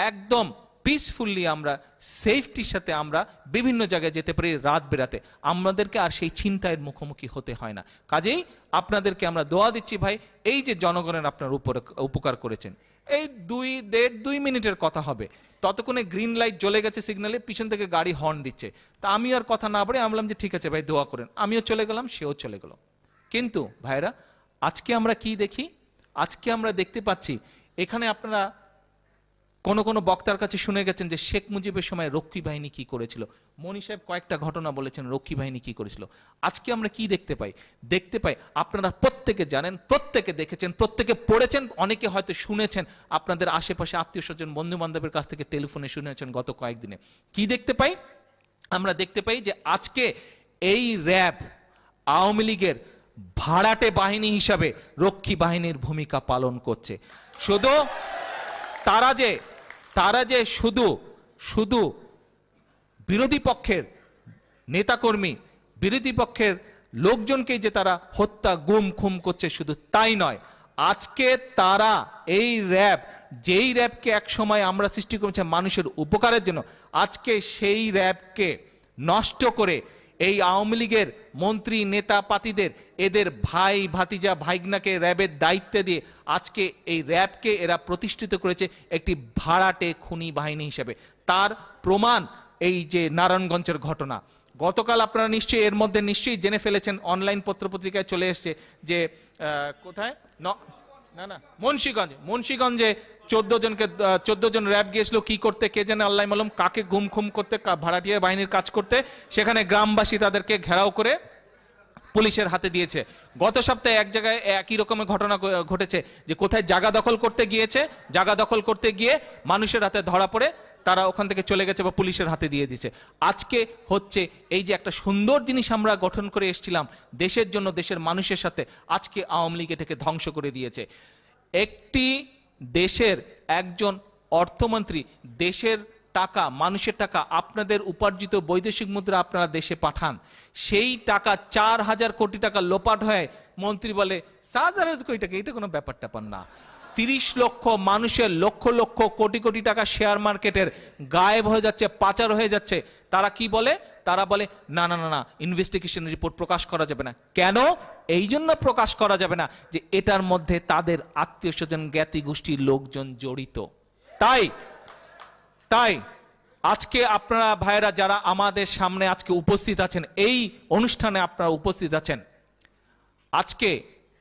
একদম পিসফুল্লি, আমরা সেফটির সাথে আমরা বিভিন্ন জায়গায় যেতে পারি রাত বেরাতে, আমাদেরকে আর সেই ছিনতাইয়ের মুখোমুখি হতে হয় না। কাজেই আপনাদেরকে আমরা দোয়া দিচ্ছি ভাই, এই যে জনগণের আপনার উপকার করেছেন। এই 2 মিনিটের কথা হবে, ততক্ষণে গ্রিন লাইট জ্বলে গেছে সিগন্যালে, পিছন থেকে গাড়ি হর্ন দিচ্ছে। তা আমি আর কথা না বলে আমি বললাম যে ঠিক আছে ভাই, দোয়া করেন। আমিও চলে গেলাম, সেও চলে গেল। কিন্তু ভাইরা, আজকে আমরা কি দেখি? আজকে আমরা দেখতে পাচ্ছি, এখানে আপনারা কোন বক্তার কাছে শুনে গেছেন যে শেখ মুজিবের সময় রক্ষী বাহিনী কি করেছিল। মনি সাহেব কয়েকটা ঘটনা বলেছেন রক্ষী বাহিনী কি করেছিল। আজকে আমরা কি দেখতে পাই আপনারা প্রত্যেকে জানেন, প্রত্যেকে দেখেছেন, প্রত্যেকে পড়েছেন, অনেকে হয়তো শুনেছেন, আপনাদের আশেপাশে আত্মীয় স্বজন বন্ধু বান্ধবের কাছ থেকে টেলিফোনে শুনেছেন গত কয়েকদিনে। কি দেখতে পাই? আমরা দেখতে পাই যে আজকে এই র্যাব আওয়ামী লীগের ভাড়াটে বাহিনী হিসাবে রক্ষী বাহিনীর ভূমিকা পালন করছে। শুধু তারা যে শুধু বিরোধী পক্ষের নেতাকর্মী, বিরোধী পক্ষের লোকজনকে যে তারা হত্যা গুম খুম করছে, শুধু তাই নয়, আজকে তারা এই র্যাব, যেই র্যাবকে এক সময় আমরা সৃষ্টি করেছি মানুষের উপকারের জন্য, আজকে সেই র্যাবকে নষ্ট করে এই আওয়ামী লীগের মন্ত্রী নেতা পাতিদের, এদের ভাই ভাতিজা ভাইগনাকে র্যাবের দায়িত্ব দিয়ে আজকে এই র্যাবকে এরা প্রতিষ্ঠিত করেছে একটি ভাড়াটে খুনি বাহিনী হিসেবে। তার প্রমাণ এই যে নারায়ণগঞ্জের ঘটনা। গতকাল আপনারা নিশ্চয়ই এর মধ্যে নিশ্চয়ই জেনে ফেলেছেন, অনলাইন পত্রপত্রিকায় চলে এসছে যে কোথায় মুন্সিগঞ্জে 14 জন র্যাব গিয়েছিল কি করতে কে জানে, আল্লাহ মালুম, কাকে গুম খুম করতে, ভাড়াটিয়া বাহিনীর কাজ করতে। সেখানে গ্রামবাসী তাদেরকে ঘেরাও করে পুলিশের হাতে দিয়েছে। গত সপ্তাহে এক জায়গায় একই রকমের ঘটনা ঘটেছে যে কোথায় জায়গা দখল করতে গিয়ে মানুষের হাতে ধরা পড়ে তারা ওখান থেকে চলে গেছে বা পুলিশের হাতে দিয়ে দিয়েছে। আজকে হচ্ছে এই যে একটা সুন্দর জিনিস আমরা গঠন করে এসেছিলাম দেশের জন্য, দেশের মানুষের সাথে, আজকে আওয়ামী লীগ এটাকে ধ্বংস করে দিয়েছে। একটি দেশের একজন অর্থমন্ত্রী দেশের টাকা, মানুষের টাকা, আপনাদের উপার্জিত বৈদেশিক মুদ্রা আপনারা দেশে পাঠান, সেই টাকা 4000 কোটি টাকা লোপাট হয়। মন্ত্রী বলে 7000 কোটি টাকা, এটা কোনো ব্যাপার ট্যাপার না। 30 লক্ষ মানুষের লক্ষ লক্ষ কোটি কোটি টাকা শেয়ার মার্কেটের গায়েব হয়ে যাচ্ছে, পাচার হয়ে যাচ্ছে। তারা কি বলে? তারা বলে না না না না, ইনভেস্টিগেশন রিপোর্ট প্রকাশ করা যাবে না। কেন এই জন্য প্রকাশ করা যাবে না যে এটার মধ্যে তাদের আত্মীয় স্বজন জ্ঞাতি গোষ্ঠীর লোকজন জড়িত। তাই আজকে আপনারা ভাইরা যারা আমাদের সামনে আজকে উপস্থিত আছেন, এই অনুষ্ঠানে আপনারা উপস্থিত আছেন, আজকে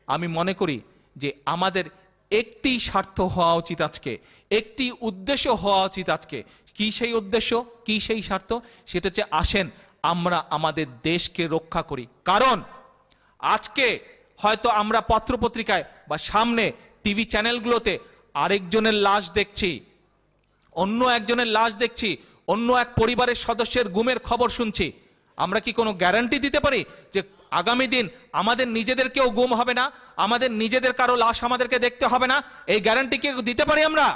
আমি মনে করি যে আমাদের একটি স্বার্থ হওয়া উচিত আজকে, একটি উদ্দেশ্য হওয়া উচিত আজকে। কি সেই উদ্দেশ্য, কি সেই স্বার্থ? সেটা হচ্ছে আসেন আমরা আমাদের দেশকে রক্ষা করি। কারণ আজকে হয়তো আমরা পত্রপত্রিকায় বা সামনে টিভি চ্যানেলগুলোতে আরেকজনের লাশ দেখছি, অন্য একজনের লাশ দেখছি, অন্য এক পরিবারের সদস্যের গুমের খবর শুনছি। আমরা কি কোনো গ্যারান্টি দিতে পারি যে আগামী দিন আমাদের নিজেদের কেউ গুম হবে না, আমাদের নিজেদের কারো লাশ আমাদেরকে দেখতে হবে না? এই গ্যারান্টি কি দিতে পারি আমরা?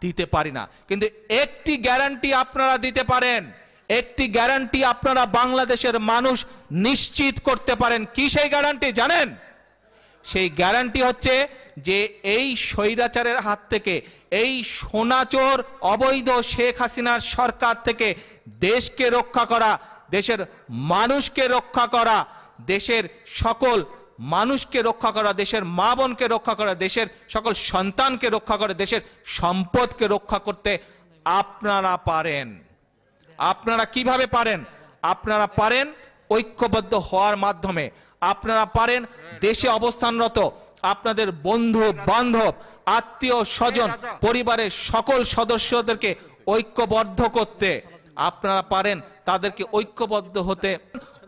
দিতে পারি না। কিন্তু একটি গ্যারান্টি আপনারা দিতে পারেন, একটি গ্যারান্টি আপনারা বাংলাদেশের মানুষ নিশ্চিত করতে পারেন। কি সেই গ্যারান্টি জানেন? সেই গ্যারান্টি হচ্ছে যে এই স্বৈরাচারের হাত থেকে, এই সোনাচোর অবৈধ শেখ হাসিনার সরকার থেকে দেশকে রক্ষা করা, দেশের মানুষকে রক্ষা করা, দেশের সকল মানুষকে রক্ষা করা, দেশের মা বোনকে রক্ষা করা, দেশের সকল সন্তানকে রক্ষা করা, দেশের সম্পদকে রক্ষা করতে আপনারা পারেন। আপনারা কিভাবে পারেন? আপনারা পারেন ঐক্যবদ্ধ হওয়ার মাধ্যমে। আপনারা পারেন দেশে অবস্থানরত আপনাদের বন্ধু বান্ধব, আত্মীয় স্বজন, পরিবারের সকল সদস্যদেরকে ঐক্যবদ্ধ করতে। আপনারা পারেন তাদেরকে ঐক্যবদ্ধ হতে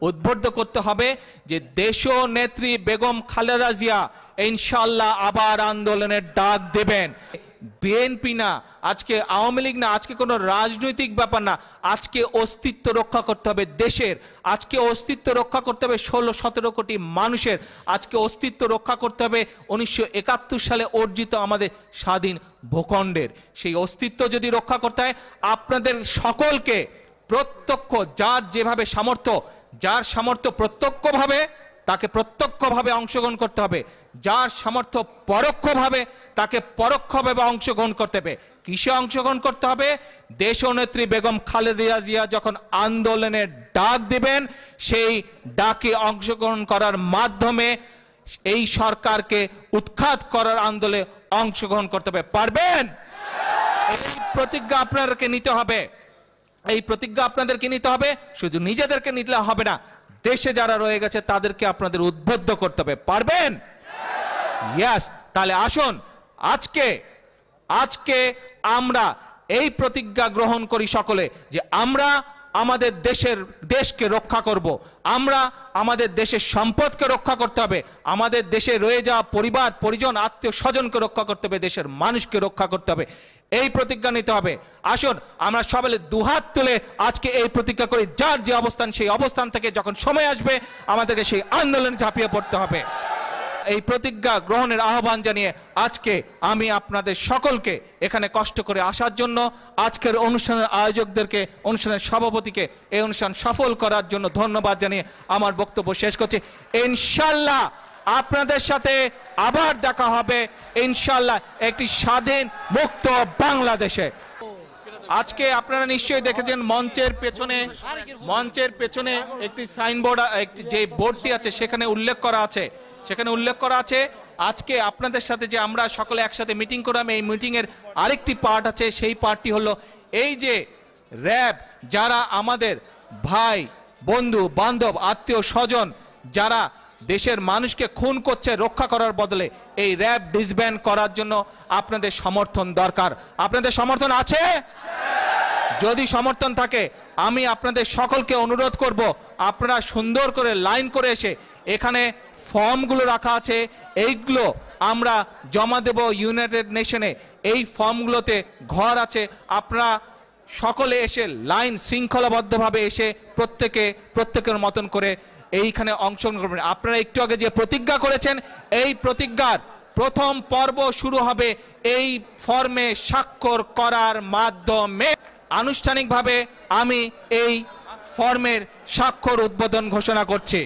উদ্বুদ্ধ করতে হবে যে দেশীয় নেত্রী বেগম খালেদা জিয়া ইনশাআল্লাহ আবার আন্দোলনের ডাক দেবেন। বিএনপি না, আজকে আওয়ামী লীগ না, আজকে কোনো রাজনৈতিক ব্যাপার না, আজকে অস্তিত্ব রক্ষা করতে হবে দেশের, আজকে অস্তিত্ব রক্ষা করতে হবে 16-17 কোটি মানুষের, আজকে অস্তিত্ব রক্ষা করতে হবে 1971 সালে অর্জিত আমাদের স্বাধীন ভূখণ্ডের। সেই অস্তিত্ব যদি রক্ষা করতে হয় আপনাদের সকলকে প্রত্যক্ষ, যার যেভাবে সামর্থ্য, যার সামর্থ্য প্রত্যক্ষভাবে তাকে প্রত্যক্ষভাবে অংশগ্রহণ করতে হবে, যার সামর্থ্য পরোক্ষভাবে তাকে পরোক্ষভাবে অংশগ্রহণ করতে হবে। কিসে অংশগ্রহণ করতে হবে? দেশনেত্রী বেগম খালেদা জিয়া যখন আন্দোলনের ডাক দিবেন, সেই ডাকে অংশগ্রহণ করার মাধ্যমে এই সরকারকে উৎখাত করার আন্দোলনে অংশগ্রহণ করতে হবে। পারবেন? এই প্রতিজ্ঞা আপনাদেরকে নিতে হবে, এই প্রতিজ্ঞা আপনাদেরকে নিতে হবে। শুধু নিজেদেরকে নিতে হবে না, দেশে যারা রয়ে গেছে তাদেরকে আপনাদের উদ্বুদ্ধ করতে হবে। পারবেন? ইয়েস। তাহলে আসুন আজকে আমরা এই প্রতিজ্ঞা গ্রহণ করি সকলে যে আমরা আমাদের দেশকে রক্ষা করব, আমরা আমাদের দেশের সম্পদকে রক্ষা করতে হবে, আমাদের দেশে রয়ে যাওয়া পরিবার পরিজন আত্মীয় স্বজনকে রক্ষা করতে হবে, দেশের মানুষকে রক্ষা করতে হবে। এই প্রতিজ্ঞা নিতে হবে। আসুন আমরা সবাই দুহাত তুলে আজকে এই প্রতিজ্ঞা করি, যার যে অবস্থান সেই অবস্থান থেকে যখন সময় আসবে আমাদেরকে সেই আন্দোলনে ঝাঁপিয়ে পড়তে হবে। এই প্রতিজ্ঞা গ্রহণের আহ্বান জানিয়ে আজকে আমি আপনাদের সকলকে এখানে কষ্ট করে আসার জন্য, আজকের অনুষ্ঠানের আয়োজকদেরকে, অনুষ্ঠানের সভাপতিকে এই অনুষ্ঠান সফল করার জন্য ধন্যবাদ জানিয়ে আমার বক্তব্য শেষ করছি। ইনশাআল্লাহ আপনাদের সাথে আবার দেখা হবে, ইনশাআল্লাহ একটি স্বাধীন মুক্ত বাংলাদেশে। আজকে আপনারা নিশ্চয়ই দেখেছেন মঞ্চের পেছনে একটি সাইনবোর্ড, যে বোর্ডটি আছে সেখানে উল্লেখ করা আছে আজকে আপনাদের সাথে যে আমরা সকলে একসাথে মিটিং করলাম, এই মিটিং এর আরেকটি পার্ট আছে। সেই পার্টটি হলো এই যে র‍্যাব, যারা আমাদের ভাই বন্ধু বান্ধব আত্মীয় স্বজন যারা দেশের মানুষকে খুন করছে, রক্ষা করার বদলে এই র‍্যাব ডিসব্যান্ড করার জন্য আপনাদের সমর্থন দরকার। আপনাদের সমর্থন আছে? যদি সমর্থন থাকে আমি আপনাদের সকলকে অনুরোধ করব, আপনারা সুন্দর করে লাইন করে এসে এখানে ফর্মগুলো রাখা আছে, এইগুলো আমরা জমা দেব ইউনাইটেড নেশনে। এই ফর্মগুলোতে ঘর আছে, আপনারা সকলে এসে লাইন শৃঙ্খলাবদ্ধভাবে এসে প্রত্যেকের মতন করে এইখানে অংশগ্রহণ করবেন। আপনারা একটু আগে যে প্রতিজ্ঞা করেছেন, এই প্রতিজ্ঞার প্রথম পর্ব শুরু হবে এই ফর্মে স্বাক্ষর করার মাধ্যমে। আনুষ্ঠানিকভাবে আমি এই ফর্মের স্বাক্ষর উদ্বোধন ঘোষণা করছি।